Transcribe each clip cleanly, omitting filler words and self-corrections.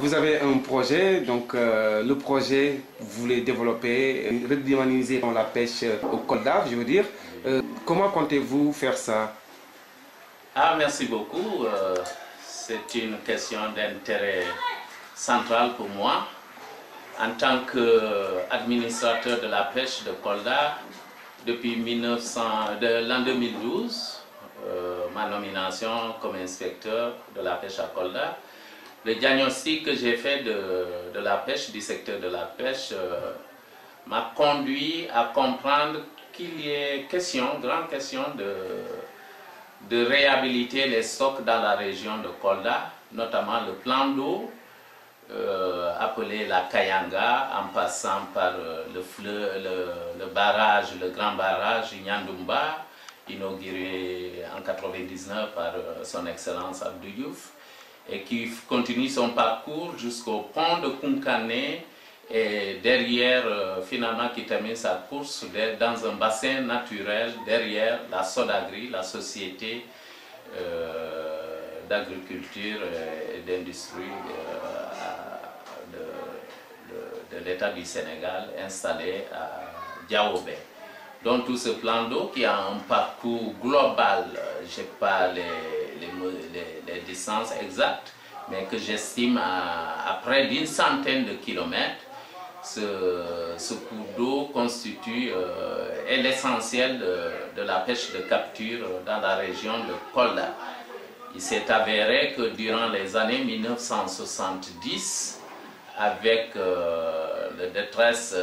vous avez un projet, donc le projet, vous voulez développer, redynamiser la pêche au col d'Arve, je veux dire. Comment comptez-vous faire ça? Merci beaucoup. C'est une question d'intérêt central pour moi. En tant qu'administrateur de la pêche de Kolda, depuis l'an 2012, ma nomination comme inspecteur de la pêche à Kolda, le diagnostic que j'ai fait de la pêche, du secteur de la pêche, m'a conduit à comprendre qu'il y ait grande question de réhabiliter les stocks dans la région de Kolda, notamment le plan d'eau, appelé la Kayanga, en passant par le barrage, le grand barrage Nyandumba, inauguré en 1999 par son Excellence Abdou Diouf, et qui continue son parcours jusqu'au pont de Kounkané, et derrière, finalement, qui termine sa course dans un bassin naturel, derrière la Sodagri, la société d'agriculture et d'industrie de l'État du Sénégal installé à Diaobé. Donc tout ce plan d'eau qui a un parcours global, je n'ai pas les distances exactes, mais que j'estime à près d'une centaine de kilomètres. Ce cours d'eau constitue est l'essentiel de la pêche de capture dans la région de Kolda. Il s'est avéré que durant les années 1970, avec la détresse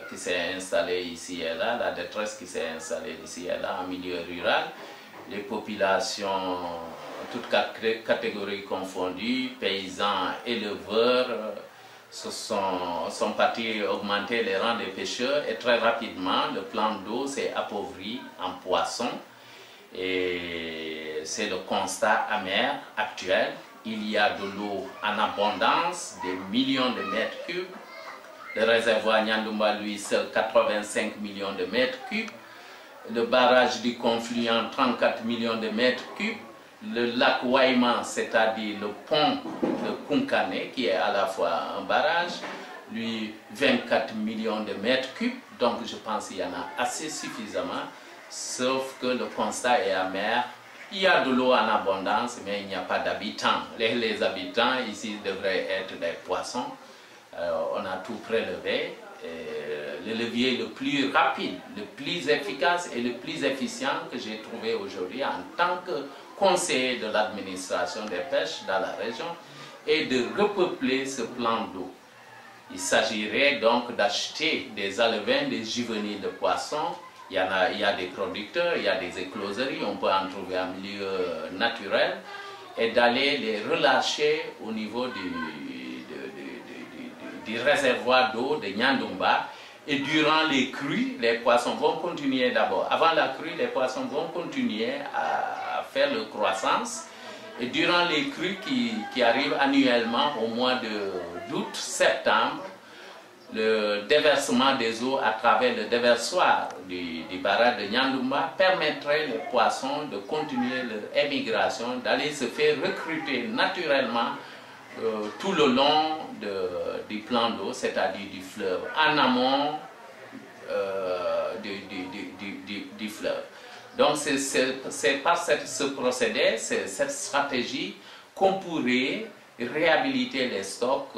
qui s'est installée ici et là, en milieu rural, les populations, toutes catégories confondues, paysans, éleveurs, sont partis augmenter les rangs des pêcheurs, et très rapidement le plan d'eau s'est appauvri en poissons, et c'est le constat amer actuel. Il y a de l'eau en abondance, des millions de mètres cubes. Le réservoir Nyandumba, lui seul, 85 millions de mètres cubes. Le barrage du confluent, 34 millions de mètres cubes. Le lac Waïman, c'est-à-dire le pont de Kounkané, qui est à la fois un barrage, lui 24 millions de mètres cubes. Donc je pense qu'il y en a assez suffisamment, sauf que le constat est amer. Il y a de l'eau en abondance, mais il n'y a pas d'habitants. Les habitants ici devraient être des poissons. On a tout prélevé. Le levier le plus rapide, le plus efficace et le plus efficient que j'ai trouvé aujourd'hui en tant que conseiller de l'administration des pêches dans la région est de repeupler ce plan d'eau. Il s'agirait donc d'acheter des alevins, des juvéniles de poissons. Il y a des producteurs, il y a des écloseries, on peut en trouver en milieu naturel, et d'aller les relâcher au niveau du réservoir d'eau de Nyandumba. Et durant les crues, les poissons vont continuer d'abord. Avant la crue, les poissons vont continuer à faire leur croissance. Et durant les crues qui arrivent annuellement au mois d'août, septembre, le déversement des eaux à travers le déversoir du barrage de Nyandumba permettrait aux poissons de continuer leur émigration, d'aller se faire recruter naturellement tout le long du plan d'eau, c'est-à-dire du fleuve, en amont du fleuve. Donc c'est par ce procédé, cette stratégie qu'on pourrait réhabiliter les stocks,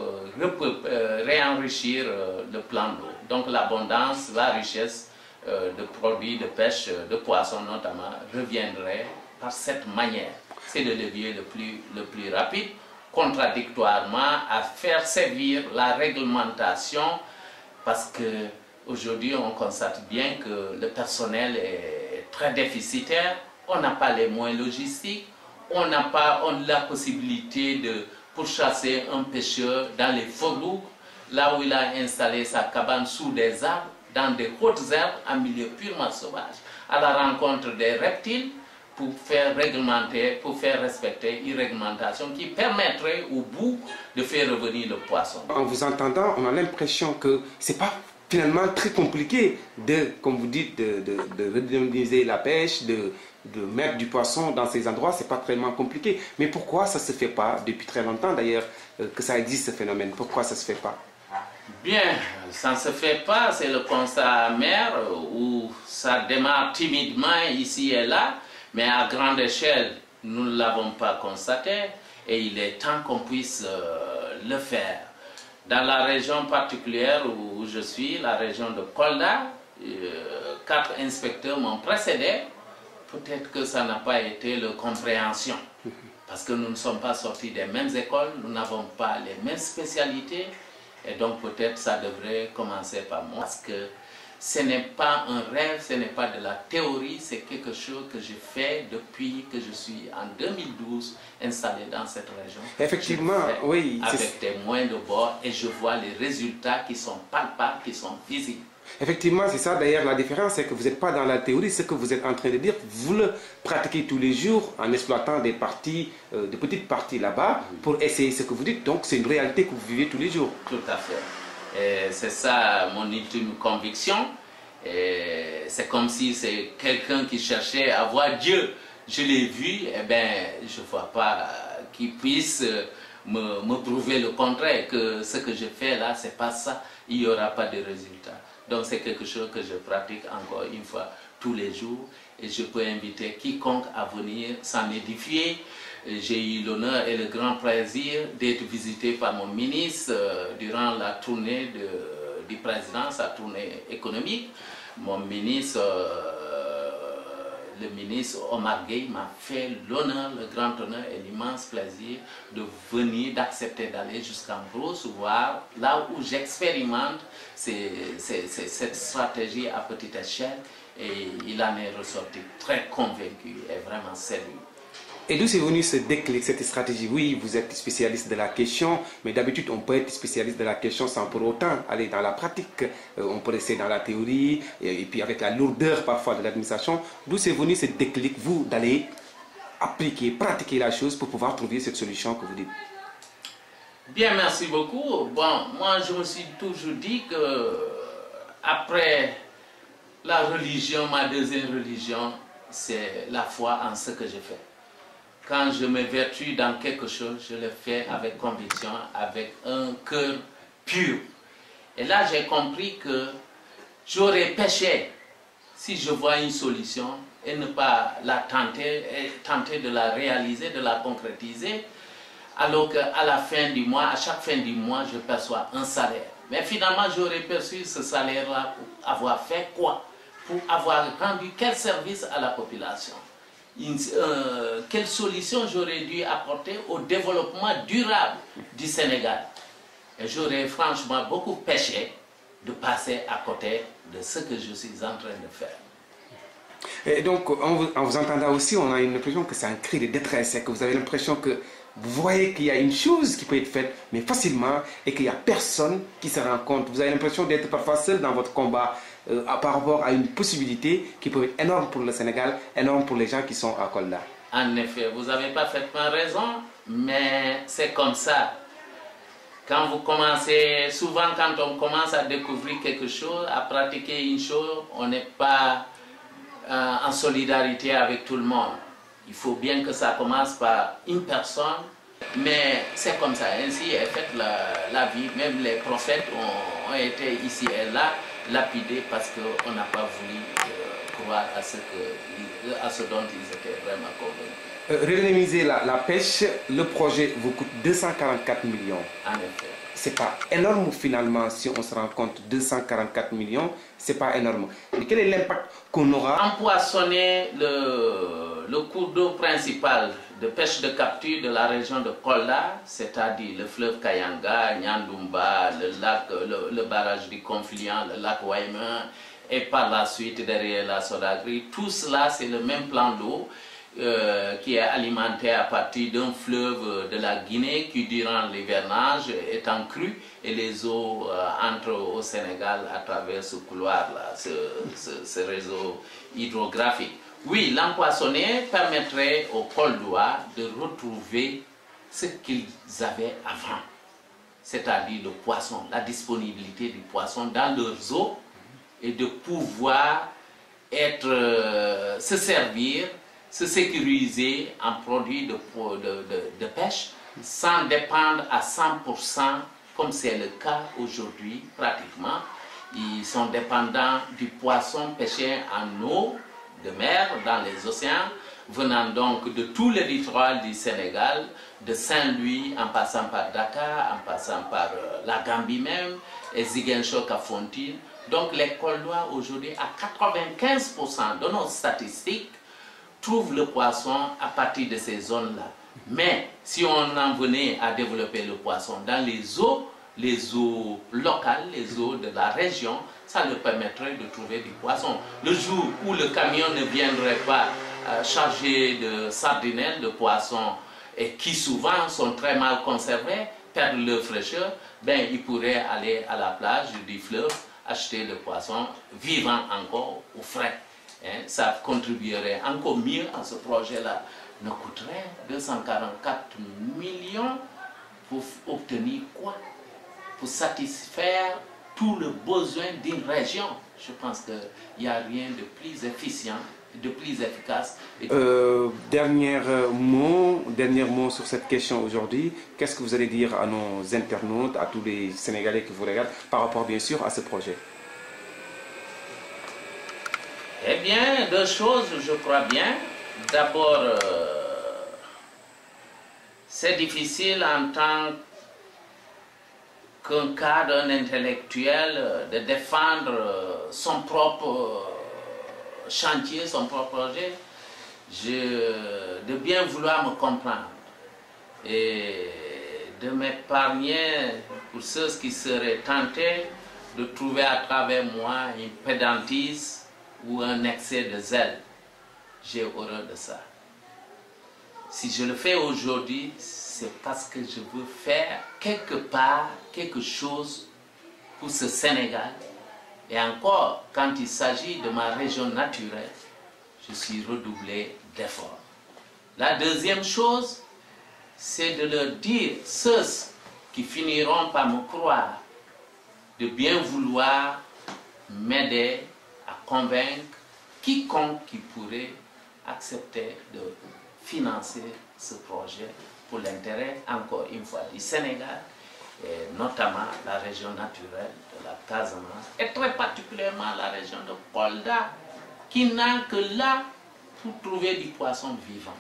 réenrichir le plan d'eau. Donc l'abondance, la richesse de produits de pêche, de poissons notamment, reviendrait par cette manière. C'est le levier le plus rapide, contradictoirement à faire servir la réglementation, parce qu'aujourd'hui on constate bien que le personnel est très déficitaire, on n'a pas les moyens logistiques, on n'a pas la possibilité de pourchasser un pêcheur dans les forêts, là où il a installé sa cabane sous des arbres, dans des hautes herbes, en milieu purement sauvage, à la rencontre des reptiles, pour faire réglementer, pour faire respecter une réglementation qui permettrait au bout de faire revenir le poisson. En vous entendant, on a l'impression que ce n'est pas finalement très compliqué de, comme vous dites, de redynamiser la pêche, de mettre du poisson dans ces endroits. C'est pas vraiment compliqué. Mais pourquoi ça se fait pas depuis très longtemps d'ailleurs que ça existe ce phénomène? Pourquoi ça se fait pas? Bien, ça ne se fait pas, c'est le constat amer où ça démarre timidement ici et là, mais à grande échelle, nous ne l'avons pas constaté et il est temps qu'on puisse le faire. Dans la région particulière où je suis, la région de Kolda, 4 inspecteurs m'ont précédé. Peut-être que ça n'a pas été la compréhension, parce que nous ne sommes pas sortis des mêmes écoles, nous n'avons pas les mêmes spécialités, et donc peut-être ça devrait commencer par moi, parce que ce n'est pas un rêve, ce n'est pas de la théorie, c'est quelque chose que j'ai fait depuis que je suis en 2012 installé dans cette région. Effectivement, oui. Avec des moyens de bord, et je vois les résultats qui sont palpables, qui sont visibles. Effectivement, c'est ça. D'ailleurs, la différence, c'est que vous n'êtes pas dans la théorie. Ce que vous êtes en train de dire, vous le pratiquez tous les jours en exploitant des parties, de petites parties là-bas, pour essayer ce que vous dites. Donc, c'est une réalité que vous vivez tous les jours. Tout à fait. C'est ça mon ultime conviction. C'est comme si c'est quelqu'un qui cherchait à voir Dieu. Je l'ai vu, et bien, je ne vois pas qu'il puisse me prouver le contraire, que ce que je fais là, c'est pas ça. Il n'y aura pas de résultat. Donc c'est quelque chose que je pratique encore une fois tous les jours et je peux inviter quiconque à venir s'en édifier. J'ai eu l'honneur et le grand plaisir d'être visité par mon ministre durant la tournée du président, sa tournée économique. Mon ministre, le ministre Omar Gueye m'a fait l'honneur, le grand honneur et l'immense plaisir de venir, d'accepter d'aller jusqu'en Brousse, voir là où j'expérimente cette stratégie à petite échelle, et il en est ressorti très convaincu et vraiment séduit. Et d'où c'est venu ce déclic, cette stratégie? Oui, vous êtes spécialiste de la question, mais d'habitude on peut être spécialiste de la question sans pour autant aller dans la pratique. On peut rester dans la théorie, et puis avec la lourdeur parfois de l'administration. D'où c'est venu ce déclic, vous, d'aller appliquer, pratiquer la chose pour pouvoir trouver cette solution que vous dites? Bien, merci beaucoup. Bon, moi je me suis toujours dit que après la religion, ma deuxième religion, c'est la foi en ce que je fais. Quand je m'évertue dans quelque chose, je le fais avec conviction, avec un cœur pur. Et là, j'ai compris que j'aurais péché si je vois une solution et ne pas la tenter, et tenter de la réaliser, de la concrétiser, alors qu'à la fin du mois, à chaque fin du mois, je perçois un salaire. Mais finalement, j'aurais perçu ce salaire-là pour avoir fait quoi? Pour avoir rendu quel service à la population? Quelle solution j'aurais dû apporter au développement durable du Sénégal? Et j'aurais franchement beaucoup péché de passer à côté de ce que je suis en train de faire. Et donc, en vous entendant aussi, on a une impression que c'est un cri de détresse, et que vous avez l'impression que vous voyez qu'il y a une chose qui peut être faite, mais facilement, et qu'il n'y a personne qui se rend compte. Vous avez l'impression d'être parfois seul dans votre combat par rapport à une possibilité qui peut être énorme pour le Sénégal, énorme pour les gens qui sont à Kolda. En effet, vous avez parfaitement raison, mais c'est comme ça. Quand vous commencez, souvent quand on commence à découvrir quelque chose, à pratiquer une chose, on n'est pas en solidarité avec tout le monde. Il faut bien que ça commence par une personne, mais c'est comme ça, ainsi est faite la vie. Même les prophètes ont été ici et là lapidés parce qu'on n'a pas voulu croire à ce dont ils étaient vraiment convaincus. Redynamiser la pêche, le projet vous coûte 244 millions. En effet. C'est pas énorme finalement, si on se rend compte, 244 millions, c'est pas énorme. Mais quel est l'impact qu'on aura? Empoisonner le cours d'eau principal de pêche de capture de la région de Kolda, c'est-à-dire le fleuve Kayanga, Nyandumba, le barrage du Confluent, le lac Waima, et par la suite derrière la Sodagri, tout cela c'est le même plan d'eau qui est alimenté à partir d'un fleuve de la Guinée qui durant l'hivernage est en crue et les eaux entrent au Sénégal à travers ce couloir-là, ce réseau hydrographique. Oui, l'empoisonner permettrait aux Koldois de retrouver ce qu'ils avaient avant. c'est-à-dire le poisson, la disponibilité du poisson dans leurs eaux et de pouvoir se servir, se sécuriser en produits de pêche sans dépendre à 100%, comme c'est le cas aujourd'hui pratiquement. Ils sont dépendants du poisson pêché en eau de mer, dans les océans, venant donc de tous les littoraux du Sénégal, de Saint-Louis, en passant par Dakar, en passant par la Gambie même, et Ziguinchor, Kafountine. Donc les Koldois aujourd'hui, à 95% de nos statistiques, trouvent le poisson à partir de ces zones-là. Mais si on en venait à développer le poisson dans les eaux locales, les eaux de la région, ça leur permettrait de trouver du poisson. Le jour où le camion ne viendrait pas chargé de sardinelles, de poissons, et qui souvent sont très mal conservés, perdent leur fraîcheur, ben, ils pourraient aller à la plage du fleuve, acheter le poisson vivant encore ou frais. Hein, ça contribuerait encore mieux à ce projet-là. Ne coûterait 244 millions pour obtenir quoi? Pour satisfaire tout le besoin d'une région. Je pense qu'il n'y a rien de plus efficient, de plus efficace. Dernier mot sur cette question aujourd'hui. Qu'est-ce que vous allez dire à nos internautes, à tous les Sénégalais qui vous regardent, par rapport bien sûr à ce projet? Eh bien, deux choses, je crois bien. D'abord, c'est difficile en tant qu'un cadre, un intellectuel, de défendre son propre chantier, son propre projet, de bien vouloir me comprendre et de m'épargner pour ceux qui seraient tentés de trouver à travers moi une pédantisme ou un excès de zèle. J'ai horreur de ça. Si je le fais aujourd'hui, c'est parce que je veux faire quelque part quelque chose pour ce Sénégal. Et encore, quand il s'agit de ma région naturelle, je suis redoublé d'efforts. La deuxième chose, c'est de leur dire, ceux qui finiront par me croire, de bien vouloir m'aider à convaincre quiconque qui pourrait accepter de financer ce projet pour l'intérêt, encore une fois, du Sénégal, et notamment la région naturelle de la Casamance, et très particulièrement la région de Kolda, qui n'a que là pour trouver du poisson vivant.